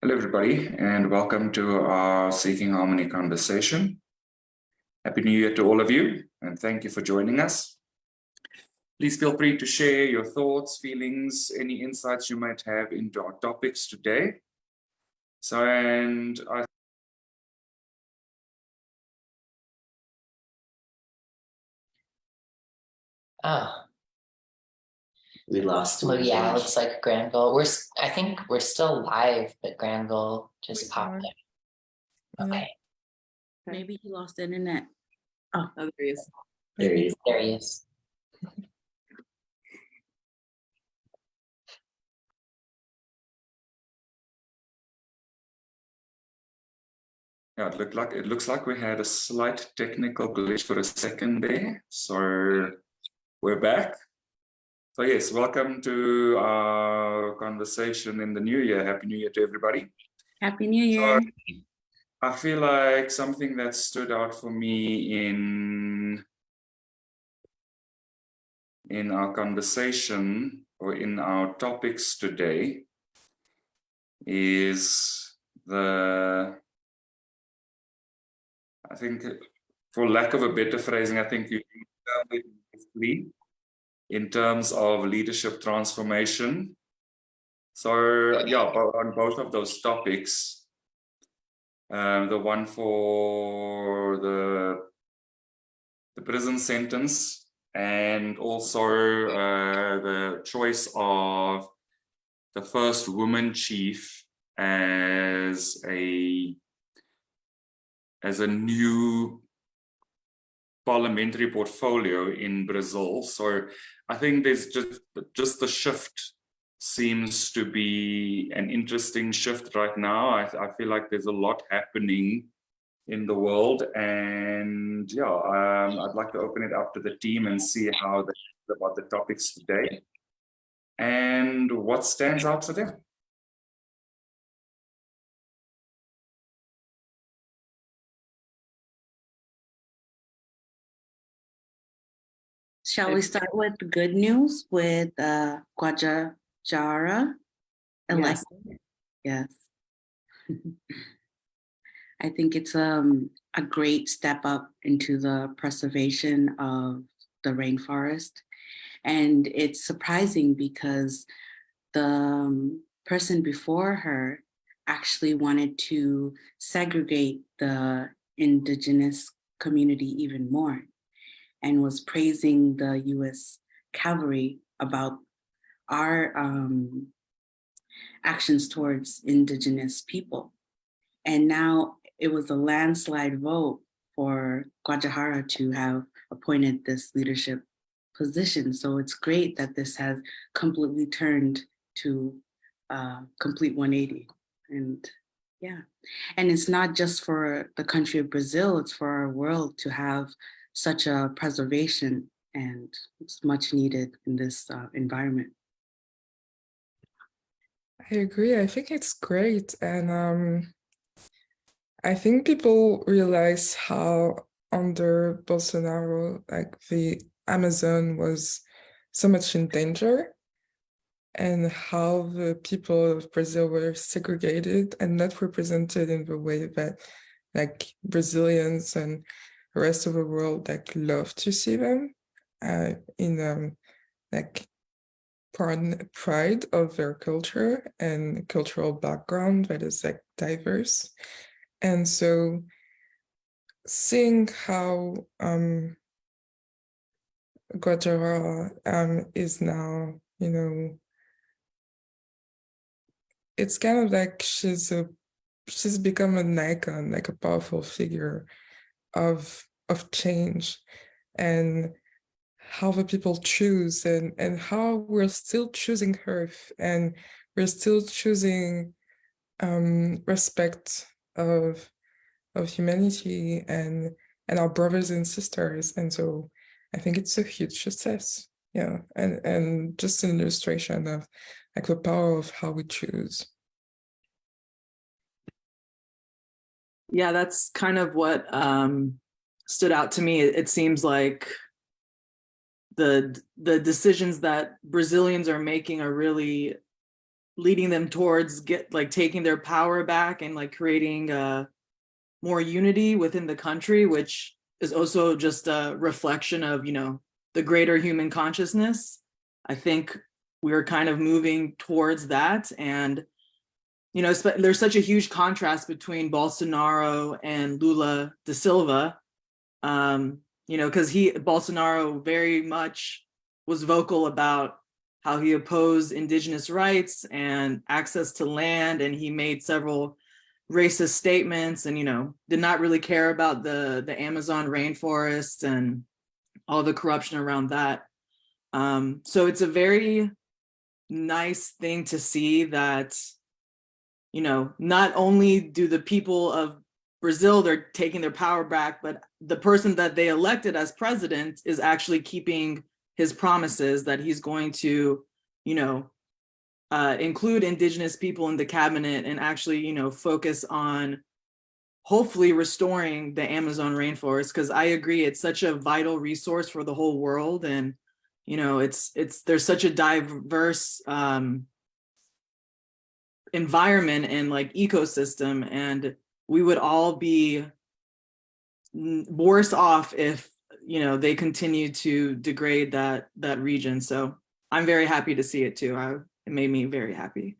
Hello, everybody, and welcome to our Seeking Harmony conversation. Happy New Year to all of you, and thank you for joining us. Please feel free to share your thoughts, feelings, any insights you might have into our topics today. We lost. Well, yeah, it looks like Granville. I think we're still live, but Granville just popped in. Okay. Maybe he lost the internet. Oh, there he is. There he is. Yeah, it looks like we had a slight technical glitch for a second there. So we're back. So yes, welcome to our conversation in the new year. Happy New Year to everybody. Happy New Year. So, I feel like something that stood out for me in our conversation or in our topics today is I think, for lack of a better phrasing, I think you in terms of leadership transformation. So yeah, on both of those topics, the one for the prison sentence and also the choice of the first woman chief as a new parliamentary portfolio in Brazil. So I think there's just the shift seems to be an interesting shift right now. I feel like there's a lot happening in the world, and yeah, I'd like to open it up to the team and see how they feel about the topics today and what stands out for them. Shall we start with the good news with Guajajara election? Yes. I think it's a great step up into the preservation of the rainforest. And it's surprising because the person before her actually wanted to segregate the Indigenous community even more, and was praising the US cavalry about our actions towards Indigenous people. And now it was a landslide vote for Guajajara to have appointed this leadership position. So it's great that this has completely turned to complete 180. And yeah, and it's not just for the country of Brazil, it's for our world to have such a preservation, and it's much needed in this environment. I agree. I think it's great. And I think people realize how under Bolsonaro, like the Amazon was so much in danger, and how the people of Brazil were segregated and not represented in the way that like Brazilians and the rest of the world like love to see them in like pride of their culture and cultural background that is like diverse. And so seeing how Guajajara is now, you know, it's kind of like she's become an icon, like a powerful figure of change, and how the people choose, and how we're still choosing her, and we're still choosing respect of humanity and our brothers and sisters. And so I think it's a huge success. Yeah, and just an illustration of like the power of how we choose. Yeah, that's kind of what stood out to me. It seems like the decisions that Brazilians are making are really leading them towards taking their power back and like creating more unity within the country, which is also just a reflection of, you know, the greater human consciousness. I think we're kind of moving towards that. And, you know, there's such a huge contrast between Bolsonaro and Lula da Silva, you know, because Bolsonaro very much was vocal about how he opposed indigenous rights and access to land, and he made several racist statements, and, you know, did not really care about the Amazon rainforest and all the corruption around that. So it's a very nice thing to see that, you know, not only do the people of Brazil, they're taking their power back, but the person that they elected as president is actually keeping his promises that he's going to, you know, include indigenous people in the cabinet and actually, you know, focus on hopefully restoring the Amazon rainforest. Because I agree, it's such a vital resource for the whole world. And, you know, there's such a diverse environment and like ecosystem, and we would all be worse off if, you know, they continue to degrade that region. So I'm very happy to see it too. It made me very happy.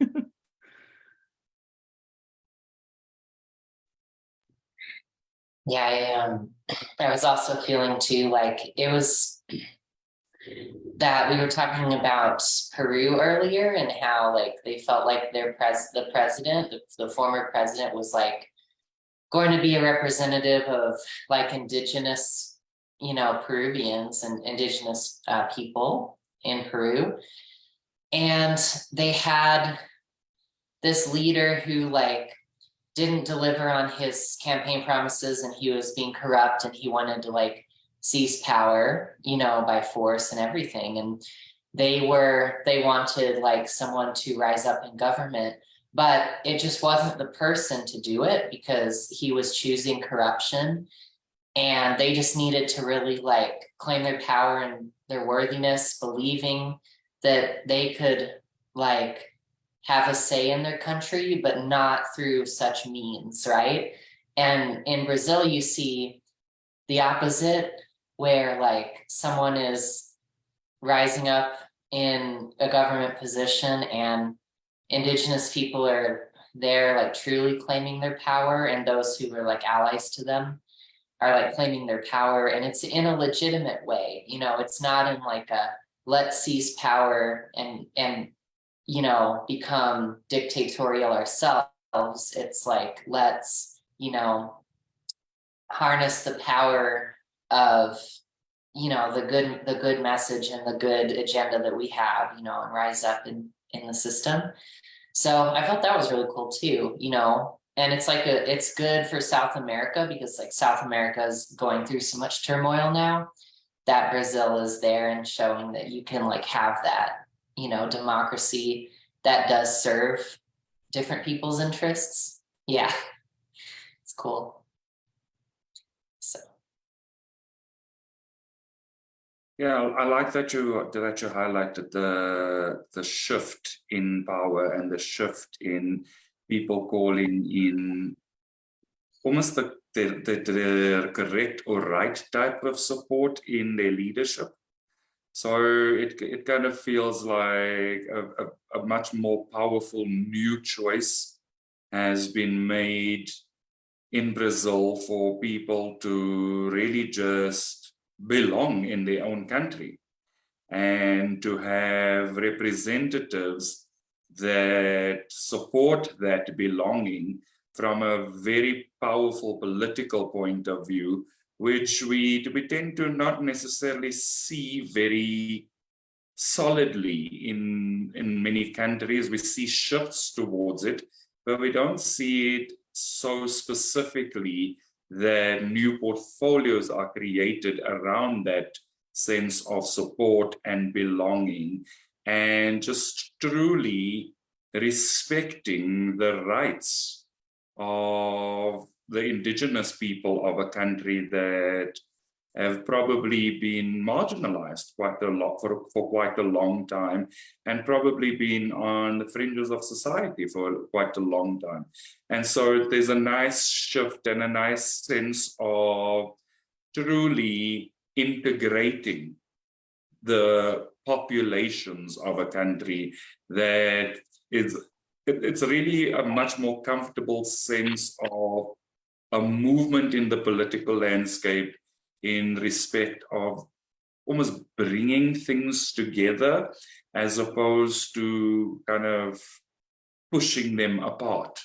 Yeah, I was also feeling too, like it was that we were talking about Peru earlier and how like they felt like the president, the former president, was like going to be a representative of like indigenous, you know, Peruvians and indigenous people in Peru. And they had this leader who like didn't deliver on his campaign promises, and he was being corrupt, and he wanted to like seize power, you know, by force and everything. And they wanted like someone to rise up in government, but it just wasn't the person to do it because he was choosing corruption. And they just needed to really like claim their power and their worthiness, believing that they could like have a say in their country, but not through such means, right? And in Brazil, you see the opposite, where like someone is rising up in a government position and indigenous people are there like truly claiming their power, and those who were like allies to them are like claiming their power, and it's in a legitimate way. You know, it's not in like a let's seize power and you know, become dictatorial ourselves. It's like, let's, you know, harness the power of, you know, the good message and the good agenda that we have, you know, and rise up in the system. So I felt that was really cool too, you know, and it's like it's good for South America because like South America is going through so much turmoil now, that Brazil is there and showing that you can like have that, you know, democracy that does serve different people's interests. Yeah, it's cool. So. Yeah, I like that you highlighted the shift in power and the shift in people calling in almost the correct or right type of support in their leadership. So it kind of feels like a much more powerful new choice has been made in Brazil for people to really just belong in their own country and to have representatives that support that belonging from a very powerful political point of view, which we tend to not necessarily see very solidly in many countries. We see shifts towards it, but we don't see it so specifically that new portfolios are created around that sense of support and belonging, and just truly respecting the rights of the indigenous people of a country that have probably been marginalized quite a lot for quite a long time, and probably been on the fringes of society for quite a long time. And so there's a nice shift and a nice sense of truly integrating the populations of a country that is, it's really a much more comfortable sense of a movement in the political landscape in respect of almost bringing things together as opposed to kind of pushing them apart.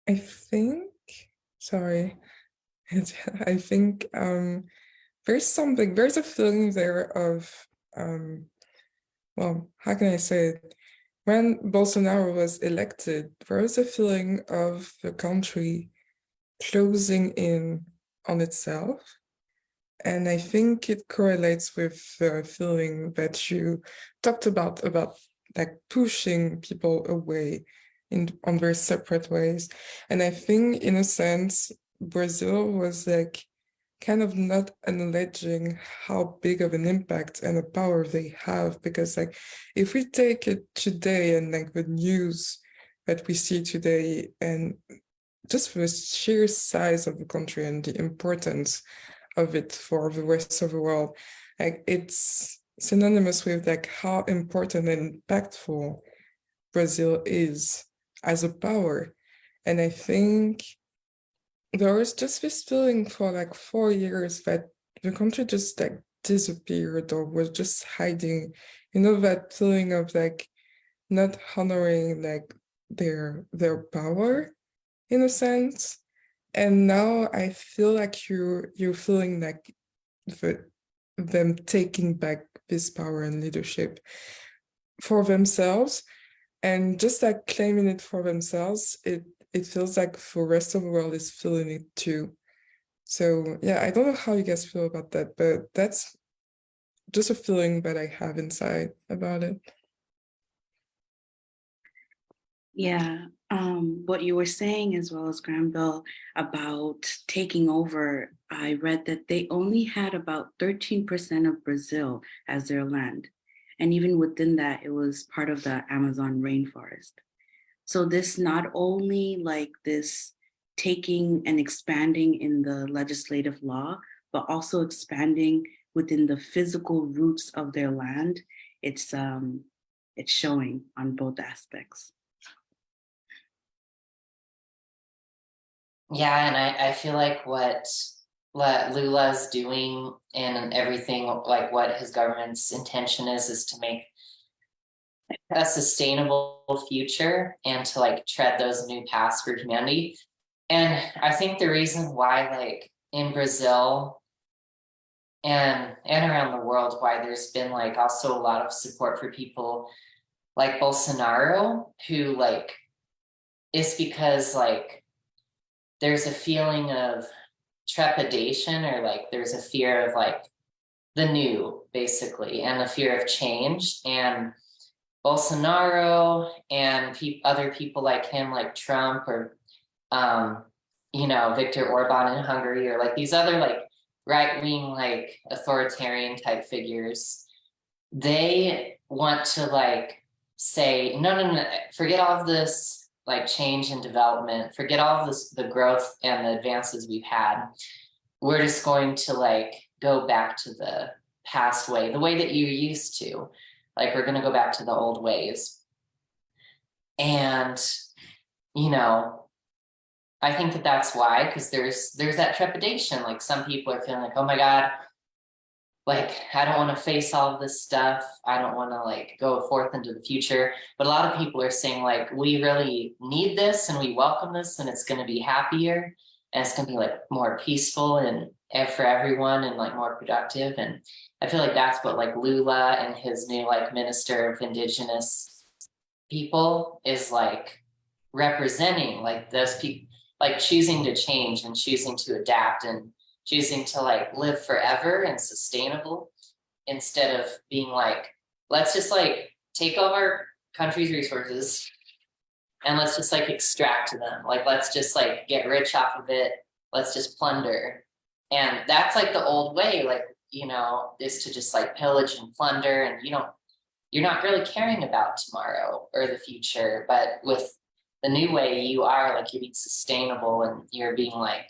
I think, sorry, I think there's a feeling there of, well, how can I say it? When Bolsonaro was elected, there was a feeling of the country closing in on itself. And I think it correlates with the feeling that you talked about like pushing people away on very separate ways. And I think in a sense, Brazil was like kind of not acknowledging how big of an impact and a power they have, because like if we take it today and like the news that we see today and just the sheer size of the country and the importance of it for the rest of the world, like it's synonymous with like how important and impactful Brazil is as a power. And I think there was just this feeling for like 4 years that the country just like disappeared or was just hiding, you know, that feeling of like not honoring like their power in a sense. And now I feel like you're feeling like them taking back this power and leadership for themselves, and just like claiming it for themselves, it feels like the rest of the world is feeling it too. So yeah, I don't know how you guys feel about that, but that's just a feeling that I have inside about it. Yeah, what you were saying as well as Granville about taking over, I read that they only had about 13% of Brazil as their land. And even within that, it was part of the Amazon rainforest. So this not only like this taking and expanding in the legislative law, but also expanding within the physical roots of their land. It's showing on both aspects. Yeah, and I feel like what Lula's doing and everything, like what his government's intention is to make a sustainable future and to like tread those new paths for humanity. And I think the reason why, like in Brazil and around the world, why there's been like also a lot of support for people like Bolsonaro, who like is because like there's a feeling of trepidation, or like there's a fear of like the new, basically, and a fear of change. And Bolsonaro and other people like him, like Trump, or you know, Viktor Orban in Hungary, or like these other like right-wing like authoritarian type figures, they want to like say no, forget all of this like change and development, forget all of this, the growth and the advances we've had. We're just going to like go back to the past way, the way that you used to. Like we're going to go back to the old ways. And you know, I think that that's why, because there's that trepidation. Like some people are feeling like, oh my God, like I don't want to face all of this stuff. I don't want to like go forth into the future. But a lot of people are saying like, we really need this and we welcome this, and it's going to be happier, and it's going to be like more peaceful and for everyone, and like more productive. And I feel like that's what like Lula and his new like Minister of Indigenous people is like representing, like those people like choosing to change and choosing to adapt and choosing to like live forever and sustainable, instead of being like, let's just like take all our country's resources and let's just like extract them. Like, let's just like get rich off of it let's just plunder. And that's like the old way, like, you know, is to just like pillage and plunder, and you're not really caring about tomorrow or the future. But with the new way, you are like, you're being sustainable, and you're being like,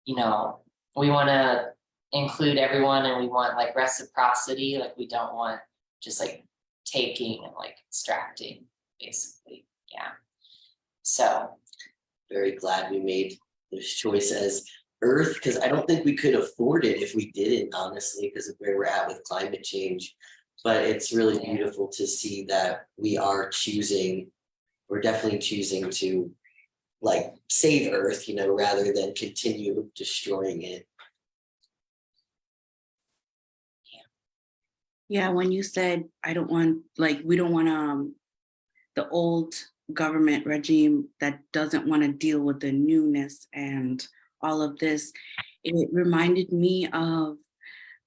you know, we want to include everyone, and we want like reciprocity. Like, we don't want just like taking and like extracting, basically. Yeah. So very glad we made this choice as Earth, because I don't think we could afford it if we didn't, honestly, because of where we're at with climate change. But it's really beautiful to see that we are choosing, we're definitely choosing to like save Earth, you know, rather than continue destroying it. Yeah, when you said I don't want, like, we don't want the old government regime that doesn't want to deal with the newness and all of this, it reminded me of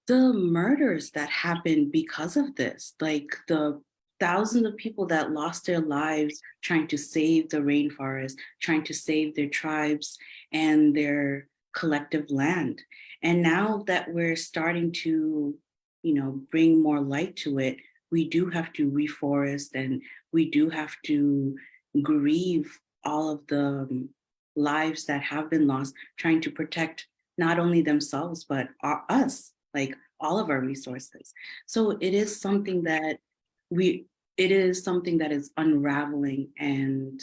the murders that happened because of this, like the thousands of people that lost their lives trying to save the rainforest, trying to save their tribes and their collective land. And now that we're starting to, you know, bring more light to it, we do have to reforest, and we do have to grieve all of the lives that have been lost, trying to protect not only themselves, but us, like all of our resources. So it is something that is unraveling and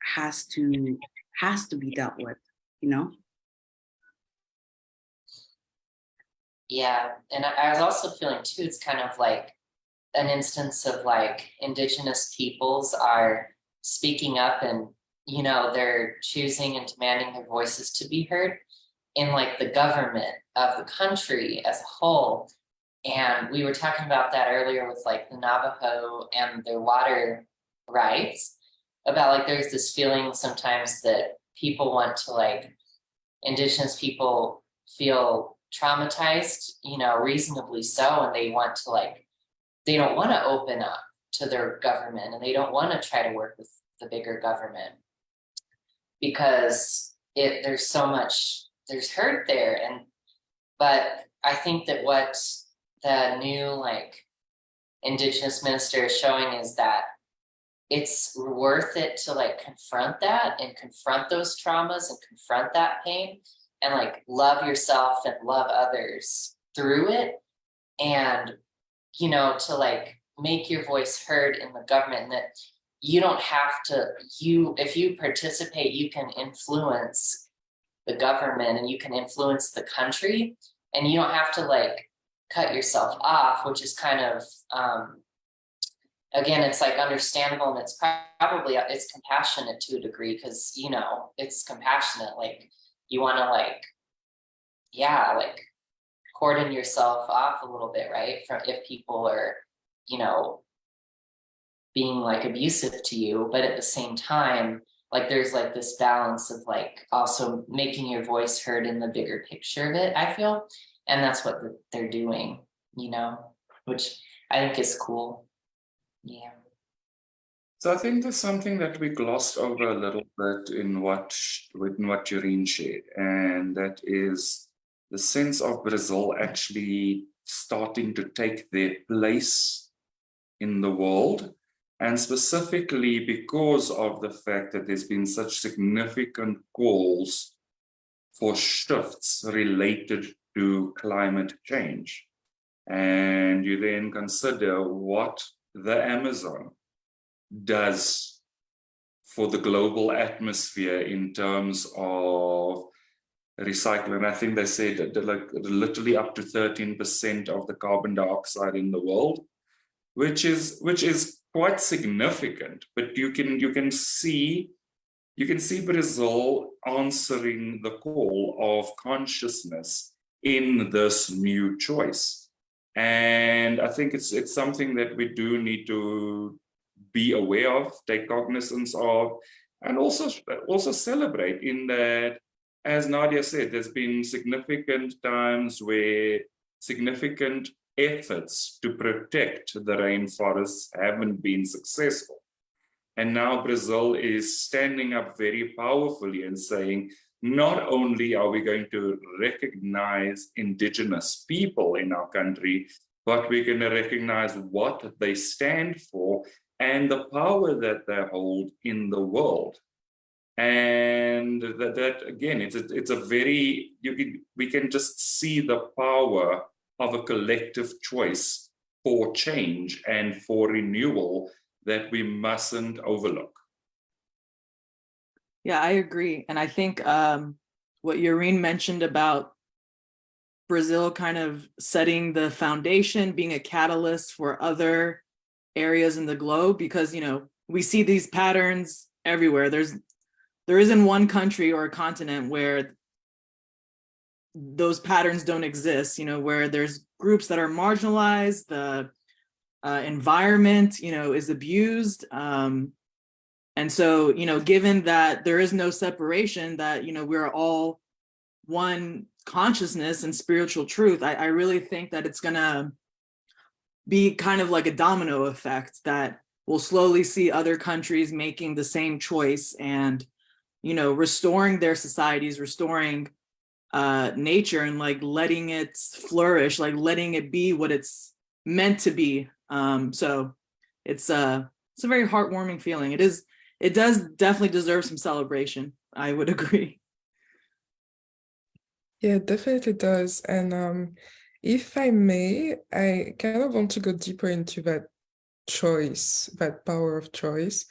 has to be dealt with, you know? yeah, and I was also feeling too, it's kind of like an instance of like Indigenous peoples are speaking up, and you know, they're choosing and demanding their voices to be heard in like the government of the country as a whole. And we were talking about that earlier with like the Navajo and their water rights, about like there's this feeling sometimes that people want to like, Indigenous people feel traumatized, you know, reasonably so, and they want to like, they don't want to open up to their government, and they don't want to try to work with the bigger government because there's so much, there's hurt there. And but I think that what the new like Indigenous minister is showing is that it's worth it to like confront that and confront those traumas and confront that pain and like love yourself and love others through it, and you know, to like make your voice heard in the government, and that you don't have to, if you participate, you can influence the government and you can influence the country, and you don't have to like cut yourself off, which is kind of again, it's like understandable, and it's probably, it's compassionate to a degree, because you know, it's compassionate, like you want to like, yeah, like cordon yourself off a little bit, right, from if people are, you know, being like abusive to you. But at the same time, like there's like this balance of like also making your voice heard in the bigger picture of it, I feel. And that's what they're doing, you know, which I think is cool. Yeah. So I think there's something that we glossed over a little bit in what Joreen shared, and that is the sense of Brazil actually starting to take their place in the world, and specifically because of the fact that there's been such significant calls for shifts related to climate change. And you then consider what the Amazon does for the global atmosphere in terms of recycling. I think they said that like literally up to 13% of the carbon dioxide in the world, which is quite significant. But you can see Brazil answering the call of consciousness in this new choice. And I think it's something that we do need to be aware of, take cognizance of, and also celebrate in that, as Nadia said, there's been significant times where significant efforts to protect the rainforests haven't been successful. And now Brazil is standing up very powerfully and saying, not only are we going to recognize Indigenous people in our country, but we're going to recognize what they stand for and the power that they hold in the world. And that again, it's a very, we can just see the power of a collective choice for change and for renewal that we mustn't overlook. Yeah, I agree. And I think what Yoreen mentioned about Brazil kind of setting the foundation, being a catalyst for other areas in the globe, because, you know, we see these patterns everywhere. There isn't one country or a continent where those patterns don't exist, you know, where there's groups that are marginalized, the environment, you know, is abused. And so, you know, given that there is no separation, that, you know, we're all one consciousness and spiritual truth, I really think that it's gonna be kind of like a domino effect that we'll slowly see other countries making the same choice and, you know, restoring their societies, restoring nature, and like letting it flourish, like letting it be what it's meant to be. So it's a very heartwarming feeling. It does definitely deserve some celebration. I would agree. Yeah, it definitely does. And if I may, I kind of want to go deeper into that choice, that power of choice.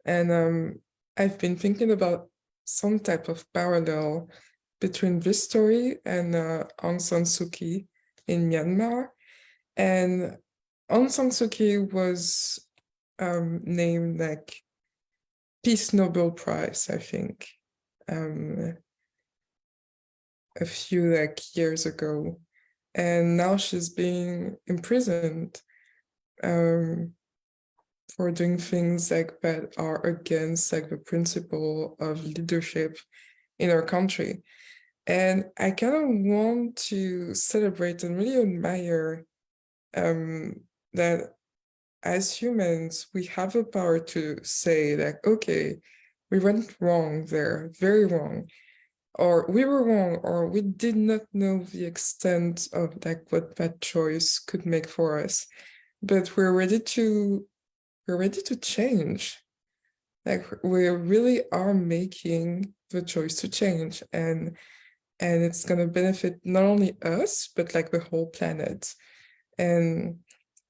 And I've been thinking about some type of parallel between this story and Aung San Suu Kyi in Myanmar. And Aung San Suu Kyi was named like Peace Nobel Prize, I think, a few like years ago, and now she's being imprisoned for doing things like that are against like the principle of leadership in our country. And I kind of want to celebrate and really admire that as humans, we have the power to say like, okay, we went wrong there, very wrong, or we were wrong, or we did not know the extent of like what that choice could make for us, but we're ready to change. Like we really are making the choice to change, and it's going to benefit not only us but like the whole planet. And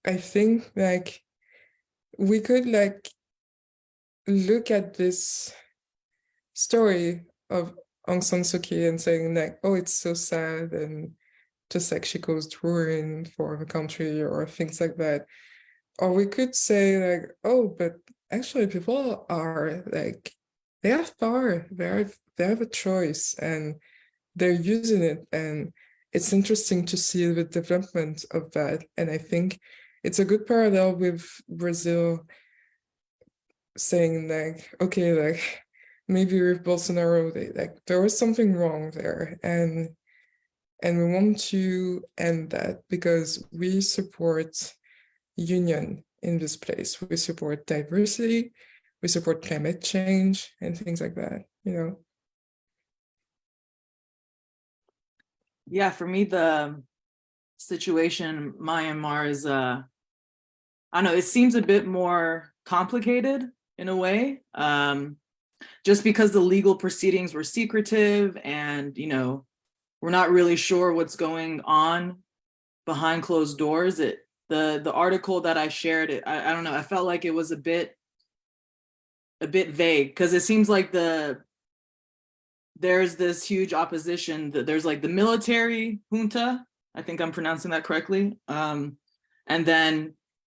I think like we could like look at this story of Aung San Suu Kyi and saying like, oh, it's so sad, and just like she caused ruin for the country or things like that. Or we could say like, oh, but actually people are like, they have power, they have a choice, and they're using it. And it's interesting to see the development of that. And I think it's a good parallel with Brazil saying like, okay, like maybe with Bolsonaro, there was something wrong there, and we want to end that because we support union in this place. We support diversity, we support climate change and things like that, you know. Yeah, for me, the situation in Myanmar is I don't know, it seems a bit more complicated in a way. Just because the legal proceedings were secretive, and, you know, we're not really sure what's going on behind closed doors. The article that I shared, I don't know, I felt like it was a bit vague, because it seems like there's this huge opposition, that there's like the military junta, I think I'm pronouncing that correctly, and then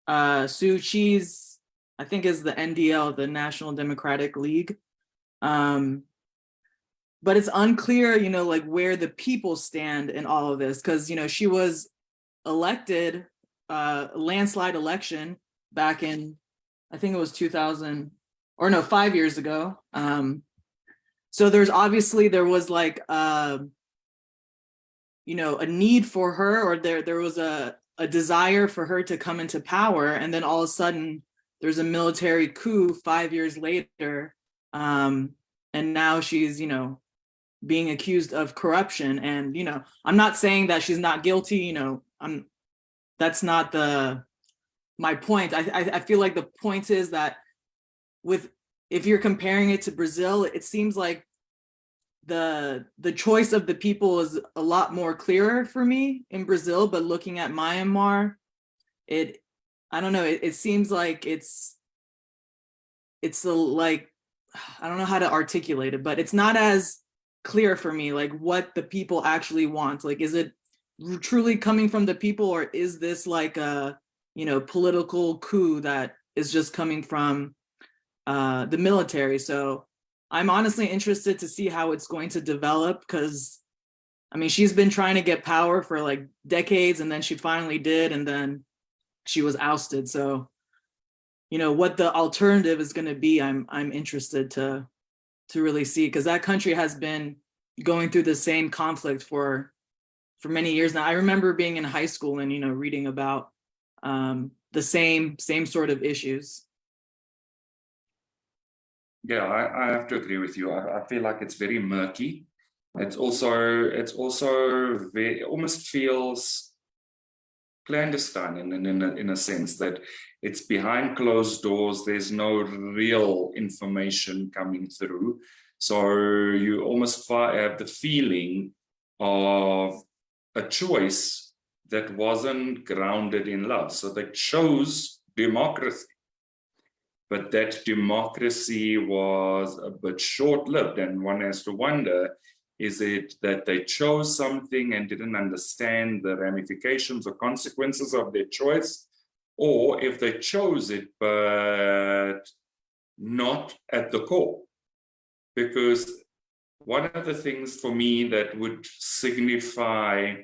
Suu Kyi's, I think, is the NDL, the National Democratic League. But it's unclear, you know, like where the people stand in all of this, because, you know, she was elected, landslide election back in, I think it was 2000, or no, 5 years ago. So there was like, you know, a need for her, or there was a desire for her to come into power, and then all of a sudden there's a military coup 5 years later, and now she's, you know, being accused of corruption. And, I'm not saying that she's not guilty, that's not my point. I feel like the point is that if you're comparing it to Brazil, it seems like the choice of the people is a lot more clearer for me in Brazil, but looking at Myanmar, I don't know, it seems like it's like, I don't know how to articulate it, but it's not as clear for me, like what the people actually want. Like, is it truly coming from the people, or is this like a, political coup that is just coming from the military? So I'm honestly interested to see how it's going to develop, because she's been trying to get power for like decades, and then she finally did, and then she was ousted. So, what the alternative is going to be, I'm interested to really see, because that country has been going through the same conflict for many years now. I remember being in high school and reading about the same sort of issues. Yeah, I have to agree with you. I feel like it's very murky. It's also very, it almost feels clandestine in a sense that it's behind closed doors. There's no real information coming through. So you almost have the feeling of a choice that wasn't grounded in love. So they chose democracy, but that democracy was a bit short-lived, and one has to wonder, is it that they chose something and didn't understand the ramifications or consequences of their choice, or if they chose it but not at the core? Because one of the things for me that would signify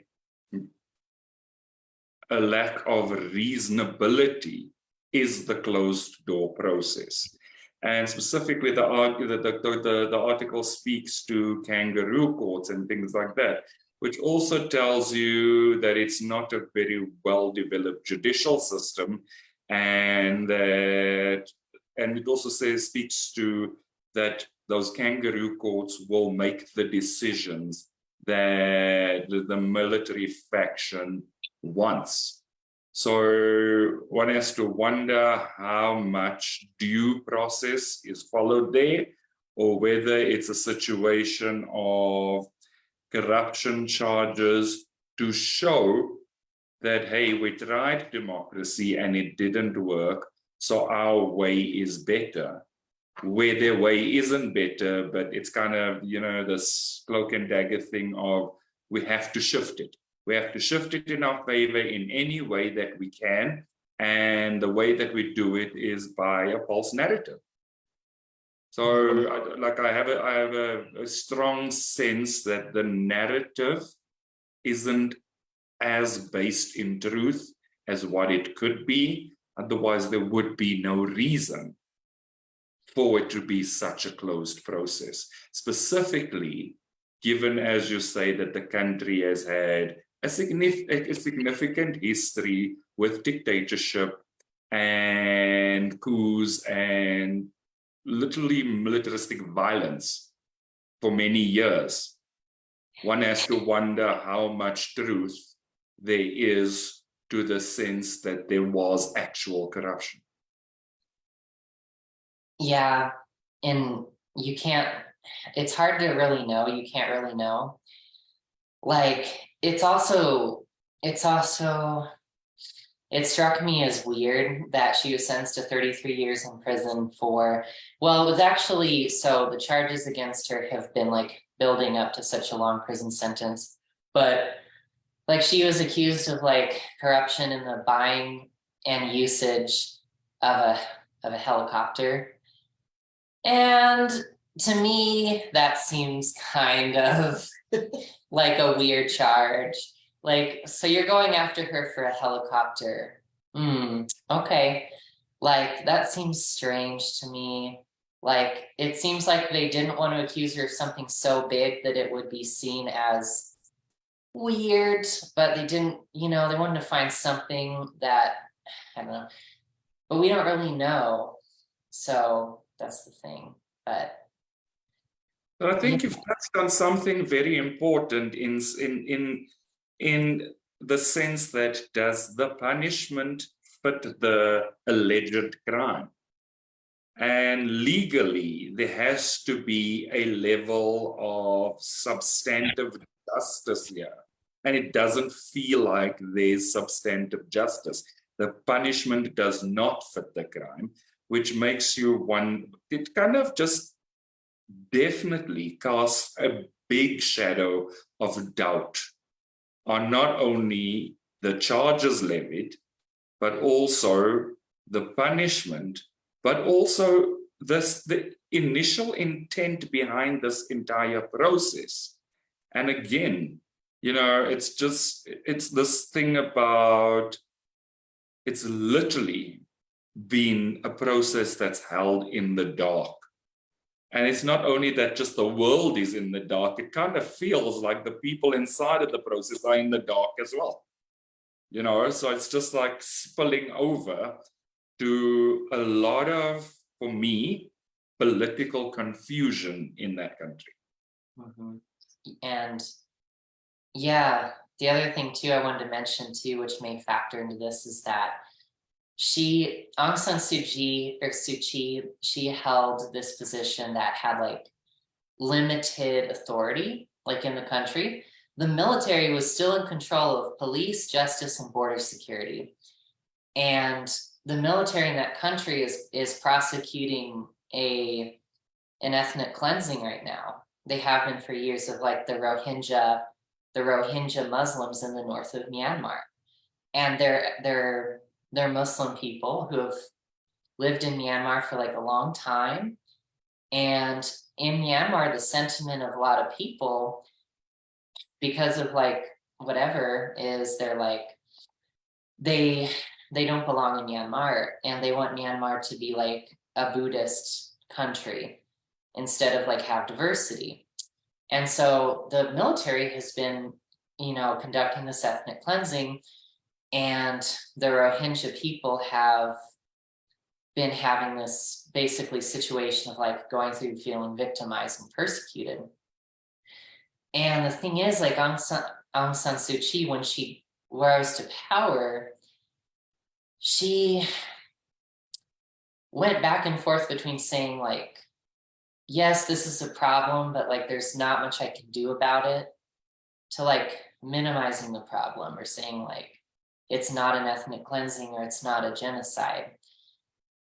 a lack of reasonability is the closed door process. And specifically, the article speaks to kangaroo courts and things like that, which also tells you that it's not a very well-developed judicial system, and it also speaks to that those kangaroo courts will make the decisions that the military faction wants. So one has to wonder how much due process is followed there, or whether it's a situation of corruption charges to show that, hey, we tried democracy and it didn't work, so our way is better. Where their way isn't better, but it's kind of, this cloak and dagger thing of, we have to shift it. We have to shift it in our favor in any way that we can. And the way that we do it is by a false narrative. So I have a strong sense that the narrative isn't as based in truth as what it could be. Otherwise, there would be no reason for it to be such a closed process. Specifically, given, as you say, that the country has had a significant history with dictatorship and coups and literally militaristic violence for many years. One has to wonder how much truth there is to the sense that there was actual corruption. Yeah, and you can't, it's hard to really know. You can't really know. Like, it struck me as weird that she was sentenced to 33 years in prison for, well, it was actually, so the charges against her have been like building up to such a long prison sentence, but like she was accused of like corruption in the buying and usage of a helicopter. And to me, that seems kind of like a weird charge. Like, so you're going after her for a helicopter. Okay. Like, that seems strange to me. Like, it seems like they didn't want to accuse her of something so big that it would be seen as weird, but they didn't, they wanted to find something that, I don't know, but we don't really know. So that's the thing. But But I think you've touched on something very important in the sense that does the punishment fit the alleged crime? And legally, there has to be a level of substantive justice here. And it doesn't feel like there's substantive justice. The punishment does not fit the crime, which makes you one, it kind of just definitely casts a big shadow of doubt on not only the charges levied, but also the punishment, but also the initial intent behind this entire process. And again, it's this thing about, it's literally been a process that's held in the dark. And it's not only that just the world is in the dark, it kind of feels like the people inside of the process are in the dark as well. So it's just like spilling over to a lot of, for me, political confusion in that country. Mm-hmm. And yeah, the other thing too I wanted to mention too, which may factor into this, is that Aung San Suu Kyi, she held this position that had like limited authority, like in the country. The military was still in control of police, justice, and border security. And the military in that country is prosecuting an ethnic cleansing right now. They have been for years, of like the Rohingya Muslims in the north of Myanmar. And they're Muslim people who have lived in Myanmar for like a long time. And in Myanmar, the sentiment of a lot of people, because of like whatever, is they're like, they don't belong in Myanmar, and they want Myanmar to be like a Buddhist country instead of like have diversity. And so the military has been, conducting this ethnic cleansing, and the Rohingya people have been having this basically situation of like going through feeling victimized and persecuted. And the thing is, like Aung San Suu Kyi, when she rose to power, she went back and forth between saying like, yes, this is a problem, but like there's not much I can do about it, to like minimizing the problem, or saying like it's not an ethnic cleansing or it's not a genocide.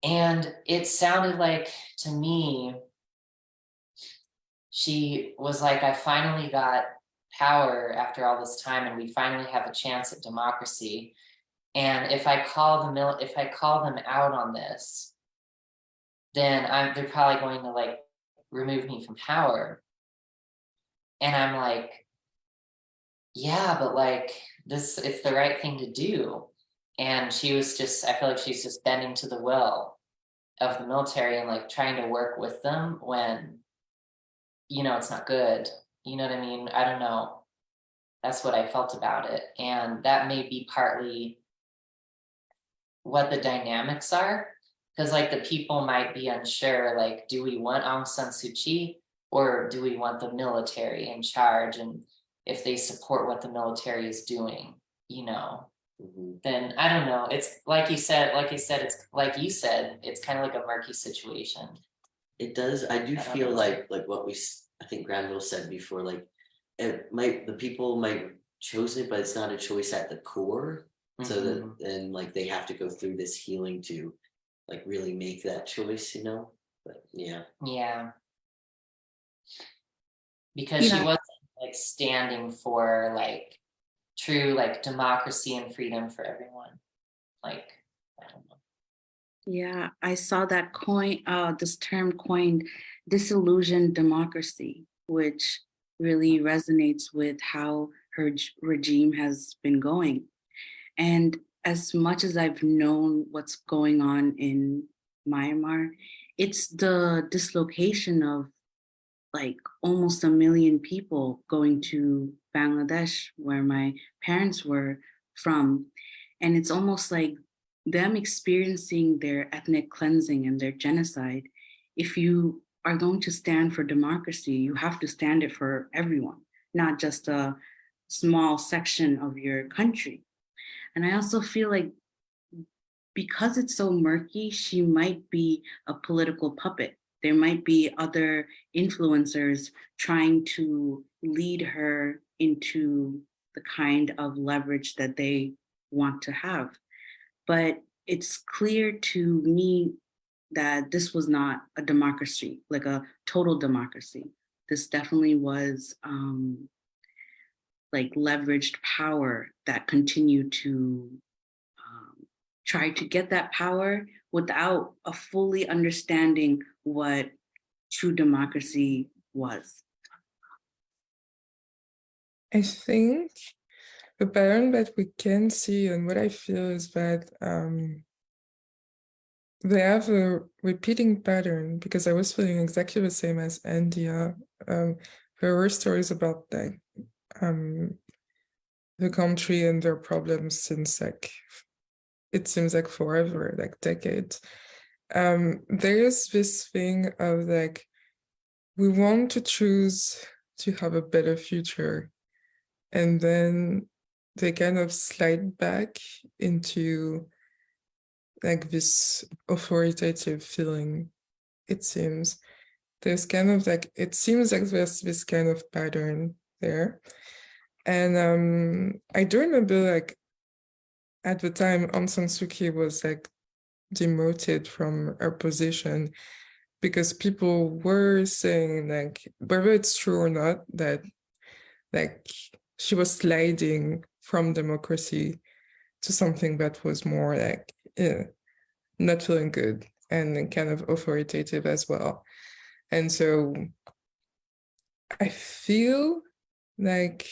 And it sounded like to me, she was like, I finally got power after all this time, and we finally have a chance at democracy. And if I call them out on this, then they're probably going to like remove me from power. And I'm like, yeah, but like this, it's the right thing to do. And she was just, I feel like she's just bending to the will of the military and like trying to work with them when, it's not good. You know what I mean? I don't know. That's what I felt about it. And that may be partly what the dynamics are, because like the people might be unsure, like, do we want Aung San Suu Kyi, or do we want the military in charge? And if they support what the military is doing, then I don't know. It's like you said, it's like you said, it's kind of like a murky situation. It does. I do feel like what I think Granville said before, like the people might choose it, but it's not a choice at the core. Mm-hmm. So that then like they have to go through this healing to like really make that choice, But yeah. Yeah. Because she wasn't like standing for like true like democracy and freedom for everyone. Like, I don't know. Yeah, I saw that this term coined, disillusioned democracy, which really resonates with how her regime has been going. And as much as I've known what's going on in Myanmar, it's the dislocation of like almost 1 million people going to Bangladesh, where my parents were from. And it's almost like them experiencing their ethnic cleansing and their genocide. If you are going to stand for democracy, you have to stand it for everyone, not just a small section of your country. And I also feel like because it's so murky, she might be a political puppet. There might be other influencers trying to lead her into the kind of leverage that they want to have. But it's clear to me that this was not a democracy, like a total democracy. This definitely was like leveraged power that continued to try to get that power without a fully understanding what true democracy was. I think the pattern that we can see and what I feel is that they have a repeating pattern, because I was feeling exactly the same as India. There were stories about like the country and their problems since like it seems like forever, like decades. There's this thing of like we want to choose to have a better future, and then they kind of slide back into like this authoritative feeling. It seems there's kind of like, it seems like there's this kind of pattern there. And I do remember like at the time Aung San Suu Kyi was like demoted from her position because people were saying like, whether it's true or not, that like she was sliding from democracy to something that was more like not feeling good and kind of authoritative as well. And so I feel like,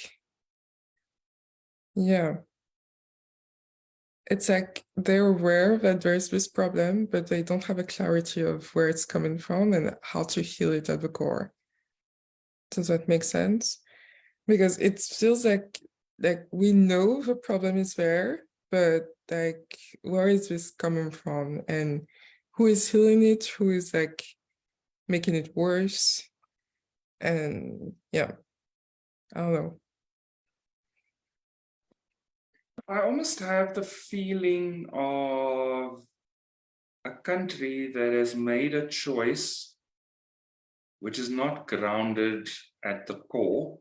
yeah, it's like they're aware that there's this problem, but they don't have a clarity of where it's coming from and how to heal it at the core. Does that make sense? Because it feels like we know the problem is there, but like where is this coming from and who is healing it, who is like making it worse? And yeah, I don't know. I almost have the feeling of a country that has made a choice which is not grounded at the core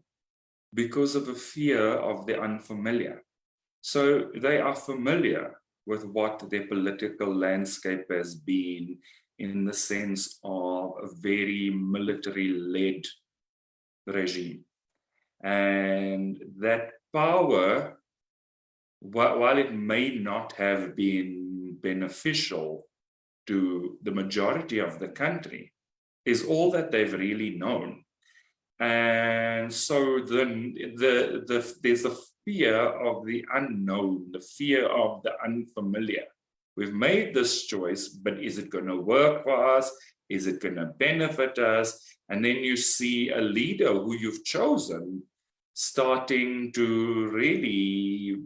because of a fear of the unfamiliar. So they are familiar with what their political landscape has been, in the sense of a very military-led regime. And that power, while it may not have been beneficial to the majority of the country, is all that they've really known. And so there's a fear of the unknown, the fear of the unfamiliar. We've made this choice, but is it going to work for us? Is it going to benefit us? And then you see a leader who you've chosen starting to really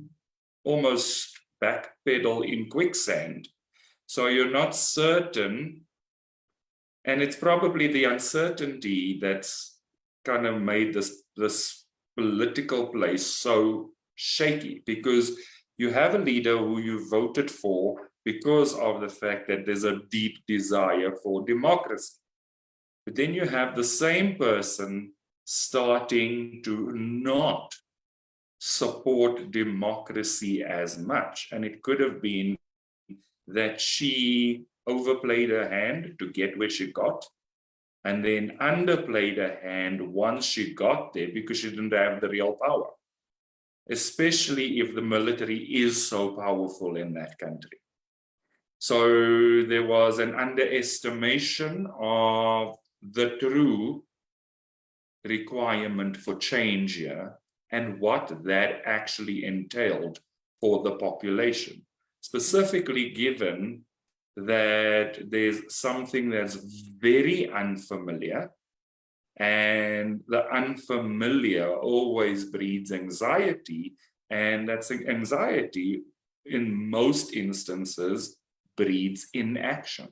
almost backpedal in quicksand. So you're not certain. And it's probably the uncertainty that's kind of made this political place so shaky, because you have a leader who you voted for because of the fact that there's a deep desire for democracy. But then you have the same person starting to not support democracy as much. And it could have been that she overplayed her hand to get where she got, and then underplayed her hand once she got there because she didn't have the real power, especially if the military is so powerful in that country. So there was an underestimation of the true requirement for change here and what that actually entailed for the population, specifically given that there's something that's very unfamiliar, and the unfamiliar always breeds anxiety, and that's anxiety in most instances breeds inaction.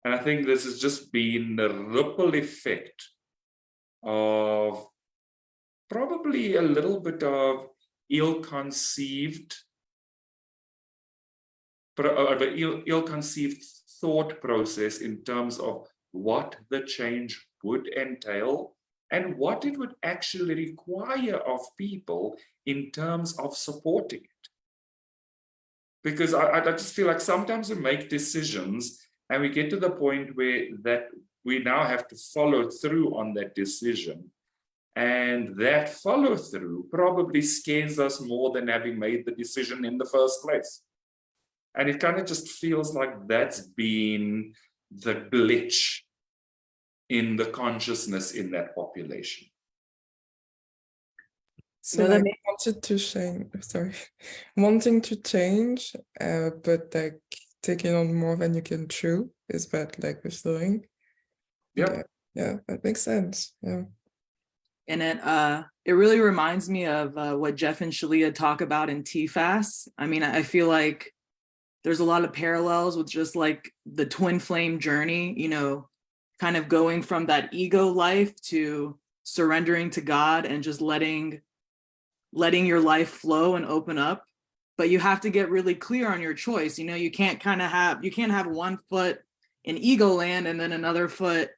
And I think this has just been the ripple effect of probably a little bit of ill-conceived thought process in terms of what the change would entail and what it would actually require of people in terms of supporting it. Because I just feel like sometimes we make decisions and we get to the point where that we now have to follow through on that decision. And that follow through probably scares us more than having made the decision in the first place. And it kind of just feels like that's been the glitch in the consciousness in that population. So No, that like wanted to change, sorry, wanting to change, but like taking on more than you can chew, is that like the feeling? Yeah. Yeah, that makes sense. Yeah. And it really reminds me of what Jeff and Shaleia talk about in TFAS. I mean, I feel like there's a lot of parallels with just like the twin flame journey, you know, kind of going from that ego life to surrendering to God and just letting your life flow and open up. But you have to get really clear on your choice. You know, you can't have one foot in ego land and then another foot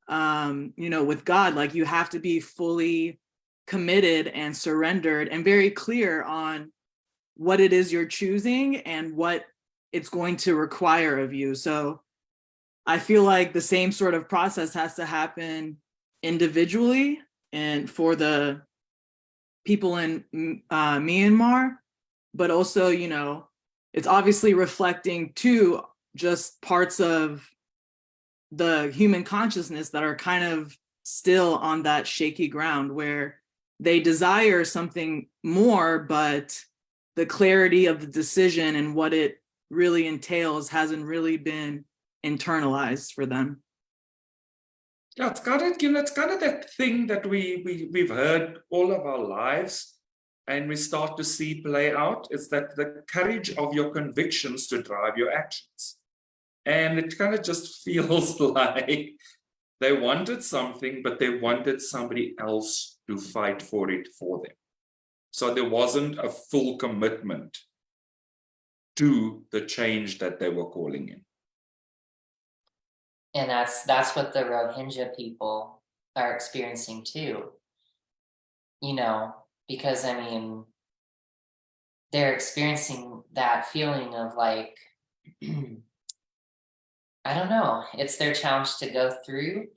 you know, with God. Like, you have to be fully committed and surrendered and very clear on what it is you're choosing and what it's going to require of you. So I feel like the same sort of process has to happen individually and for the people in Myanmar, but also, you know, it's obviously reflecting too just parts of the human consciousness that are kind of still on that shaky ground where they desire something more, but the clarity of the decision and what it really entails hasn't really been internalized for them. Yeah, it's kind of, you know, it's kind of that thing that we've heard all of our lives and we start to see play out. It's that the courage of your convictions to drive your actions. And it kind of just feels like they wanted something, but they wanted somebody else to fight for it for them. So there wasn't a full commitment to the change that they were calling in. And that's what the Rohingya people are experiencing too. You know, because I mean, they're experiencing that feeling of like, I don't know, it's their challenge to go through,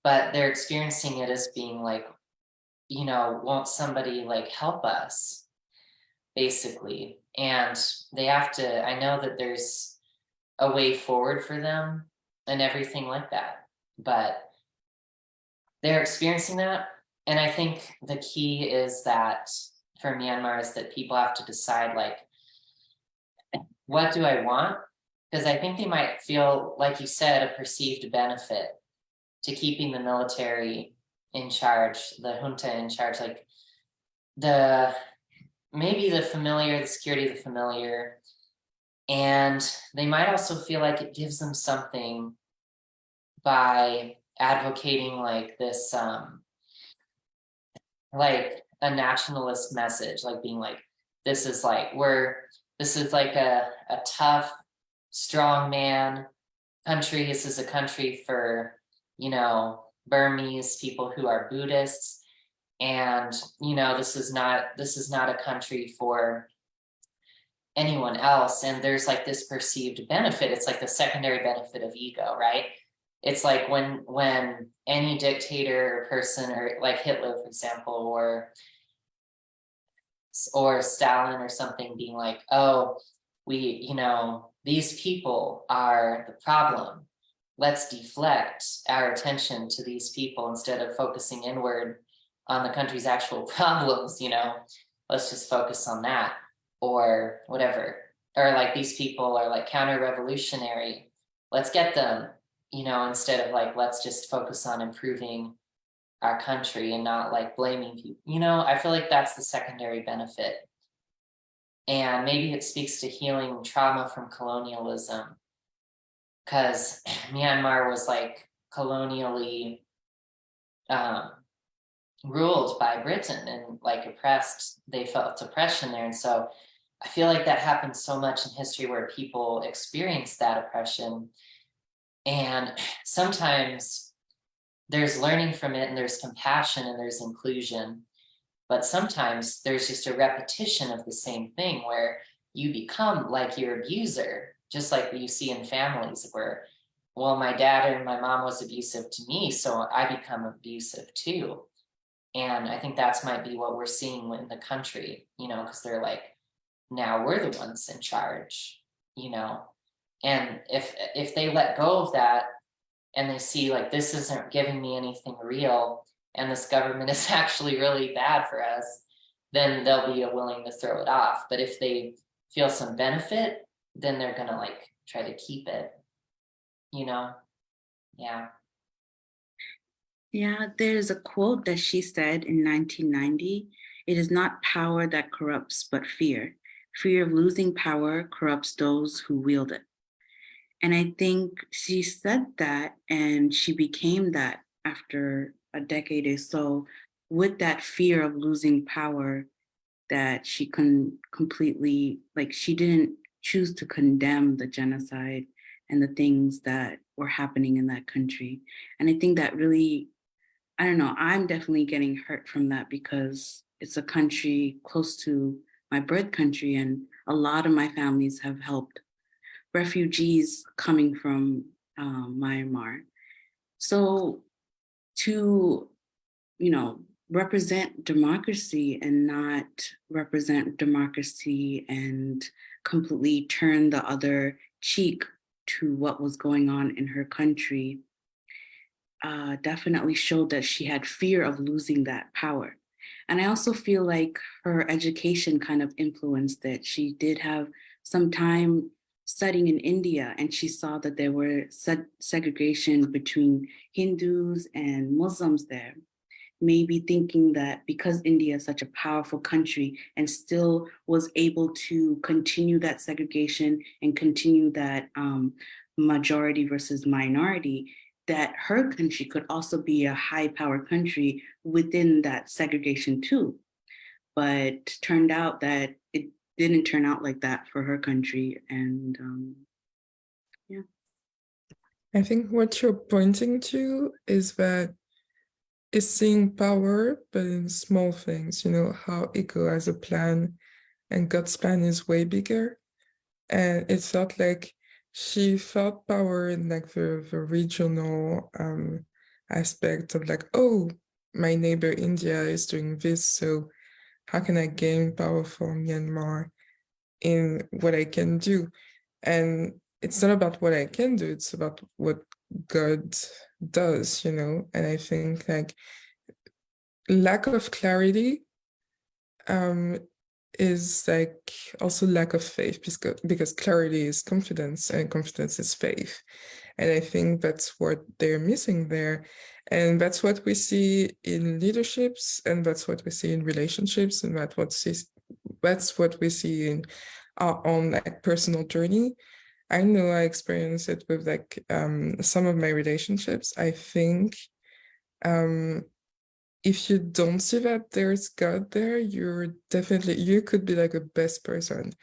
but they're experiencing it as being like, you know, won't somebody like help us, basically. And they have to, I know that there's a way forward for them and everything like that, but they're experiencing that. And I think the key is that for Myanmar is that people have to decide, like, what do I want? Because I think they might feel, like you said, a perceived benefit to keeping the military in charge, the junta in charge, like maybe the familiar, the security of the familiar. And they might also feel like it gives them something by advocating like this, like a nationalist message, like being like, this is like a tough, strong man country. This is a country for, you know, Burmese people who are Buddhists. And, you know, this is not a country for anyone else. And there's like this perceived benefit. It's like the secondary benefit of ego, right? It's like when any dictator or person, or like Hitler, for example, or Stalin or something, being like, oh, you know, these people are the problem. Let's deflect our attention to these people instead of focusing inward on the country's actual problems, you know, let's just focus on that, or whatever. Or like, these people are like counter-revolutionary, let's get them, you know, instead of like, let's just focus on improving our country and not like blaming people. You know, I feel like that's the secondary benefit. And maybe it speaks to healing trauma from colonialism, because Myanmar was like colonially ruled by Britain and like oppressed. They felt oppression there, and so I feel like that happens so much in history where people experience that oppression, and sometimes there's learning from it and there's compassion and there's inclusion, but sometimes there's just a repetition of the same thing where you become like your abuser, just like you see in families where, well, my dad or my mom was abusive to me, so I become abusive too. And I think that's might be what we're seeing in the country, you know, because they're like, now we're the ones in charge, you know. And if they let go of that and they see like this isn't giving me anything real and this government is actually really bad for us, then they'll be willing to throw it off. But if they feel some benefit, then they're gonna like try to keep it, you know. Yeah. Yeah, there's a quote that she said in 1990. It is not power that corrupts, but fear. Fear of losing power corrupts those who wield it. And I think she said that and she became that after a decade or so, with that fear of losing power, that she couldn't completely, like, she didn't choose to condemn the genocide and the things that were happening in that country. And I think that really, I don't know, I'm definitely getting hurt from that because it's a country close to my birth country, and a lot of my families have helped refugees coming from Myanmar. So to, you know, represent democracy and not represent democracy and completely turn the other cheek to what was going on in her country definitely showed that she had fear of losing that power. And I also feel like her education kind of influenced it. She did have some time studying in India, and she saw that there were segregation between Hindus and Muslims there. Maybe thinking that because India is such a powerful country and still was able to continue that segregation and continue that majority versus minority, that her country could also be a high power country within that segregation too. But turned out that it didn't turn out like that for her country. And yeah. I think what you're pointing to is that it's seeing power, but in small things, you know, how Eco has a plan and God's plan is way bigger. And it felt like she felt power in like the regional aspect of like, oh, my neighbor India is doing this, so how can I gain power for Myanmar in what I can do? And it's not about what I can do, it's about what God does, you know. And I think like lack of clarity is like also lack of faith, because clarity is confidence and confidence is faith. And I think that's what they're missing there. And that's what we see in leaderships, and that's what we see in relationships, and that's what we see in our own like personal journey. I know I experienced it with like some of my relationships. I think if you don't see that there's God there, you could be like the best person,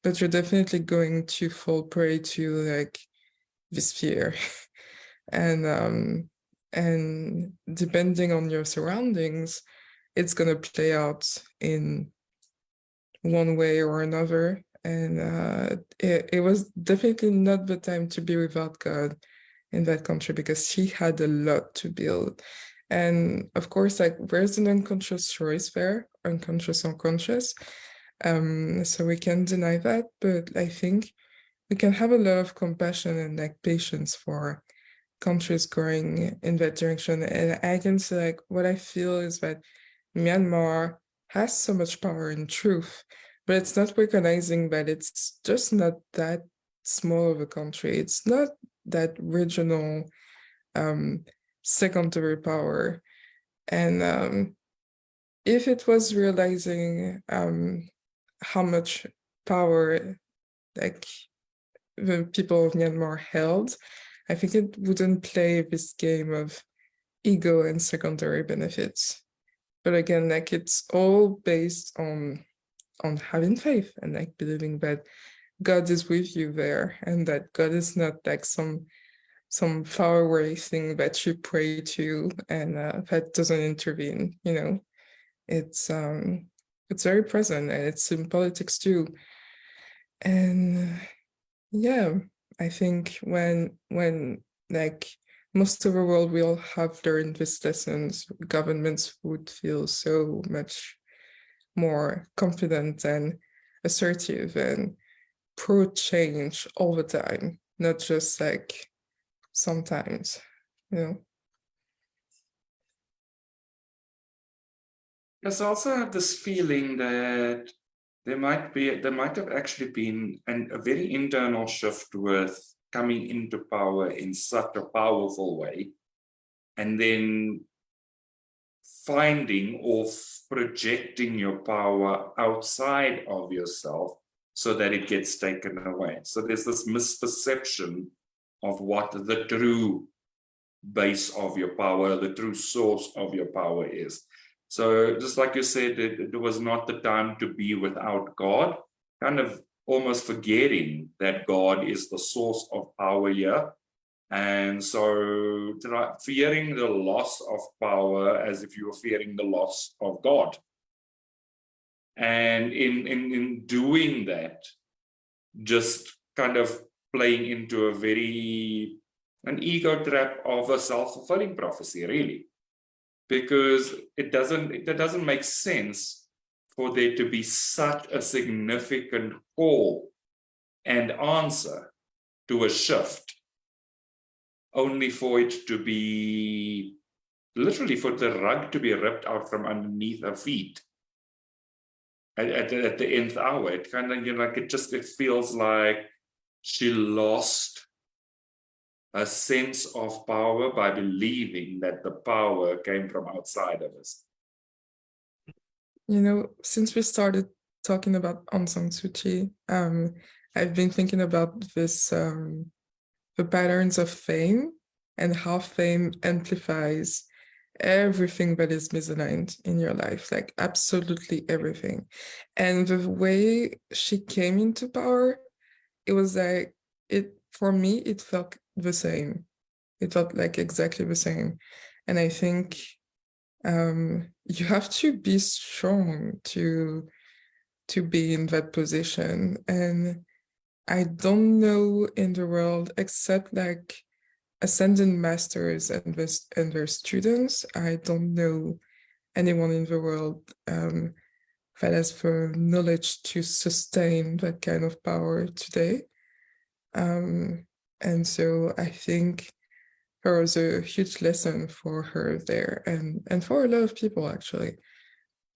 but you're definitely going to fall prey to like this fear. And depending on your surroundings, it's gonna play out in one way or another. And it was definitely not the time to be without God in that country, because she had a lot to build. And of course, like there's an unconscious choice there, unconscious. So we can't deny that, but I think we can have a lot of compassion and like patience for countries going in that direction. And I can say like what I feel is that Myanmar has so much power in truth, but it's not recognizing that it's just not that small of a country. It's not that regional secondary power. And if it was realizing how much power like the people of Myanmar held, I think it wouldn't play this game of ego and secondary benefits. But again, like it's all based on having faith and like believing that God is with you there, and that God is not like some faraway thing that you pray to and that doesn't intervene. You know, it's very present, and it's in politics too. And yeah, I think when like most of the world will have learned these lessons, governments would feel so much more confident and assertive and pro change all the time, not just like sometimes, you know. Yes, I also have this feeling that there might have actually been a very internal shift with coming into power in such a powerful way, and then finding or projecting your power outside of yourself so that it gets taken away. So there's this misperception of what the true base of your power, the true source of your power is. So just like you said, it was not the time to be without God, kind of almost forgetting that God is the source of power here. And so fearing the loss of power as if you were fearing the loss of God. And in doing that, just kind of playing into an ego trap of a self-fulfilling prophecy, really. Because it doesn't make sense for there to be such a significant call and answer to a shift, only for it to be, literally for the rug to be ripped out from underneath her feet at the nth hour. It kind of, like, it feels like she lost a sense of power by believing that the power came from outside of us. You know, since we started talking about Aung San Suu Kyi, I've been thinking about this, the patterns of fame and how fame amplifies everything that is misaligned in your life, like absolutely everything. And the way she came into power, it was like, for me, it felt the same. It felt like exactly the same. And I think you have to be strong to be in that position. And I don't know in the world, except like ascendant masters and their students, I don't know anyone in the world that has the knowledge to sustain that kind of power today. And so I think there was a huge lesson for her there, and for a lot of people actually,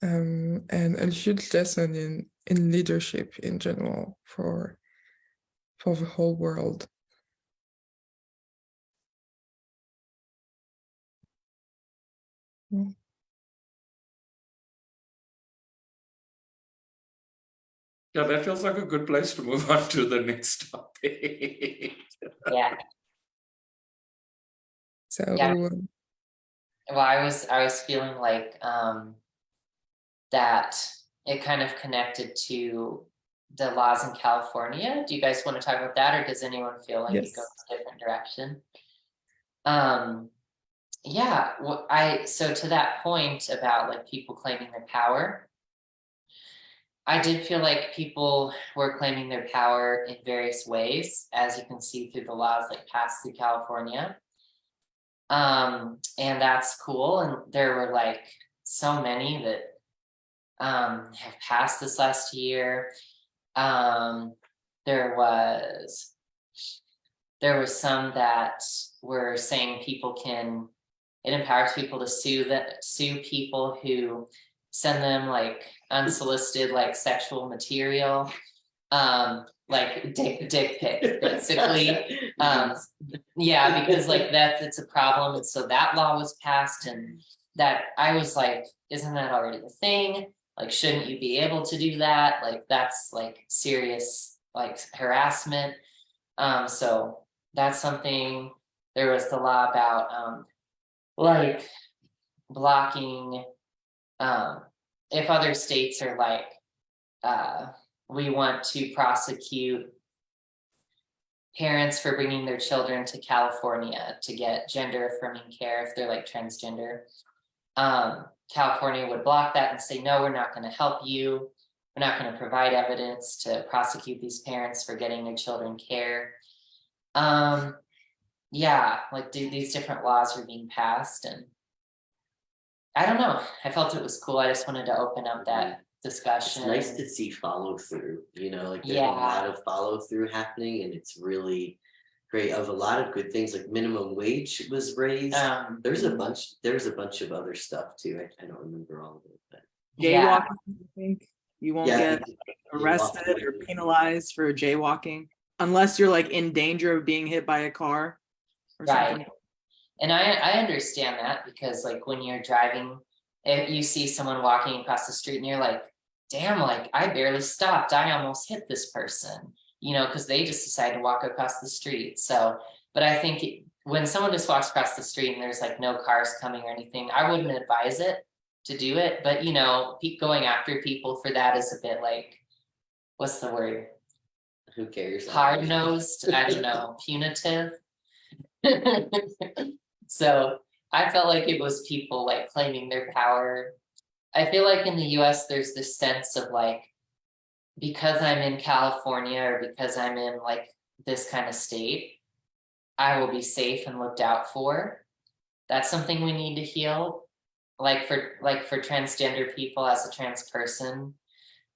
and a huge lesson in leadership in general for the whole world. Yeah, that feels like a good place to move on to the next topic. Yeah. So Yeah. Well, I was feeling like that it kind of connected to the laws in California. Do you guys want to talk about that, or does anyone feel like yes. it goes a different direction? Yeah, well, so to that point about like people claiming their power, I did feel like people were claiming their power in various ways, as you can see through the laws like passed through California. And that's cool. And there were like so many that have passed this last year. There was some that were saying it empowers people to sue people who send them like unsolicited like sexual material, like dick pics basically. Yeah, because like it's a problem, and so that law was passed, and that I was like, isn't that already a thing? Like, shouldn't you be able to do that? Like, that's like serious like harassment. So that's something. There was the law about like blocking if other states are like we want to prosecute parents for bringing their children to California to get gender affirming care if they're like transgender. California would block that and say, no, we're not going to help you. We're not going to provide evidence to prosecute these parents for getting their children care. Yeah, like these different laws were being passed, and I don't know. I felt it was cool. I just wanted to open up that discussion. It's nice to see follow through, you know, like there's Yeah. a lot of follow through happening, and it's really great. Of a lot of good things, like minimum wage was raised. There's a bunch of other stuff too. I don't remember all of it, but Jaywalking, I think you won't yeah, get arrested or penalized for jaywalking unless you're like in danger of being hit by a car or Right. something. And I understand that, because like when you're driving, if you see someone walking across the street and you're like, damn, like I barely stopped, I almost hit this person, you know, because they just decided to walk across the street. So, but I think when someone just walks across the street and there's like no cars coming or anything, I wouldn't advise it to do it. But you know, going after people for that is a bit like, what's the word? who cares? Hard-nosed, I don't know, punitive. So I felt like it was people like claiming their power. I feel like in the US there's this sense of like, because I'm in California or because I'm in like this kind of state, I will be safe and looked out for. That's something we need to heal. Like for transgender people, as a trans person,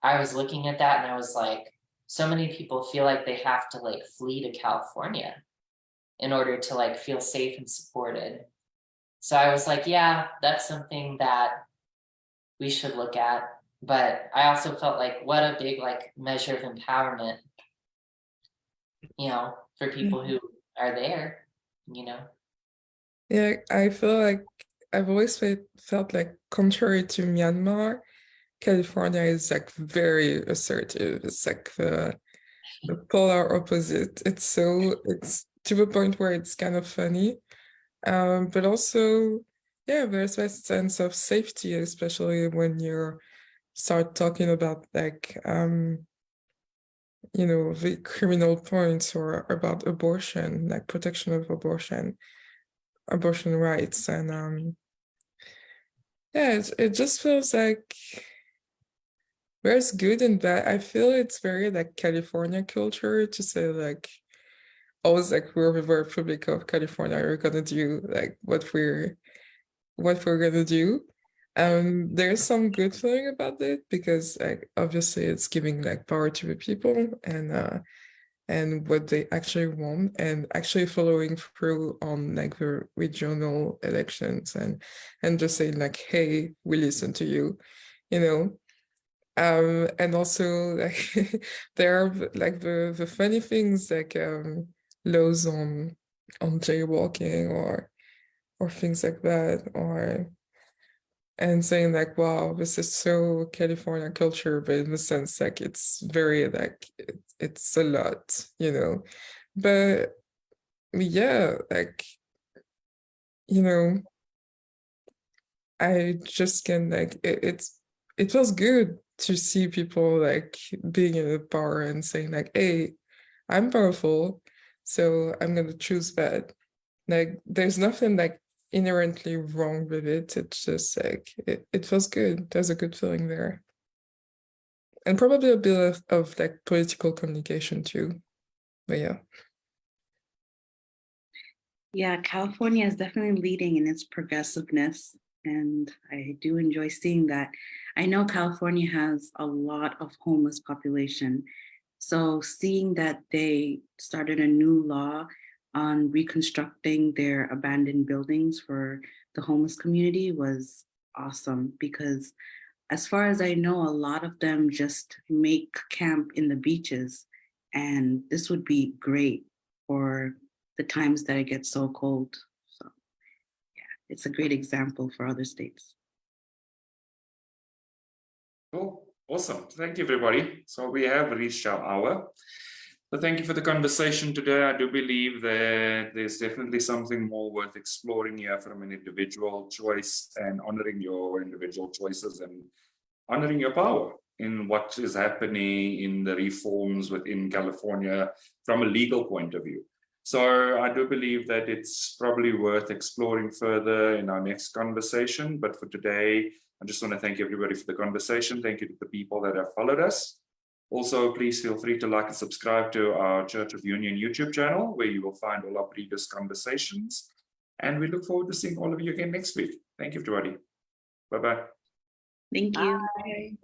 I was looking at that and I was like, so many people feel like they have to like flee to California in order to like feel safe and supported. So I was like, yeah, that's something that we should look at. But I also felt like, what a big like measure of empowerment, you know, for people who are there, you know. Yeah, I feel like I've always felt like, contrary to Myanmar, California is like very assertive. It's like the polar opposite. It's to the point where it's kind of funny. But also, yeah, there's that sense of safety, especially when you start talking about like you know, the criminal points or about abortion, like protection of abortion rights, and yeah, it just feels like there's good and bad. I feel it's very like California culture to say like always like we're the Republic of California, we're gonna do like what we're gonna do. There's some good feeling about it because like obviously it's giving like power to the people and what they actually want, and actually following through on like the regional elections and just saying like, hey, we listen to you, you know. And also like there are like the funny things like laws on jaywalking or things like that, and saying like, wow, this is so California culture, but in the sense like it's very like it's a lot, you know. But yeah, like, you know, I just can like it feels good to see people like being in the power and saying like, hey, I'm powerful, so I'm gonna choose that. Like there's nothing like inherently wrong with it. It's just like it feels good. There's a good feeling there. And probably a bit of like political communication too. But yeah. Yeah, California is definitely leading in its progressiveness, and I do enjoy seeing that. I know California has a lot of homeless population, so seeing that they started a new law on reconstructing their abandoned buildings for the homeless community was awesome, because as far as I know, a lot of them just make camp in the beaches, and this would be great for the times that it gets so cold. So yeah, it's a great example for other states. Cool. Awesome. Thank you, everybody. So we have reached our hour. So thank you for the conversation today. I do believe that there's definitely something more worth exploring here from an individual choice and honoring your individual choices and honoring your power in what is happening in the reforms within California from a legal point of view. So I do believe that it's probably worth exploring further in our next conversation. But for today, I just want to thank everybody for the conversation. Thank you to the people that have followed us. Also, please feel free to like and subscribe to our Church of Union YouTube channel, where you will find all our previous conversations. And we look forward to seeing all of you again next week. Thank you, everybody. Bye-bye. Thank you. Bye.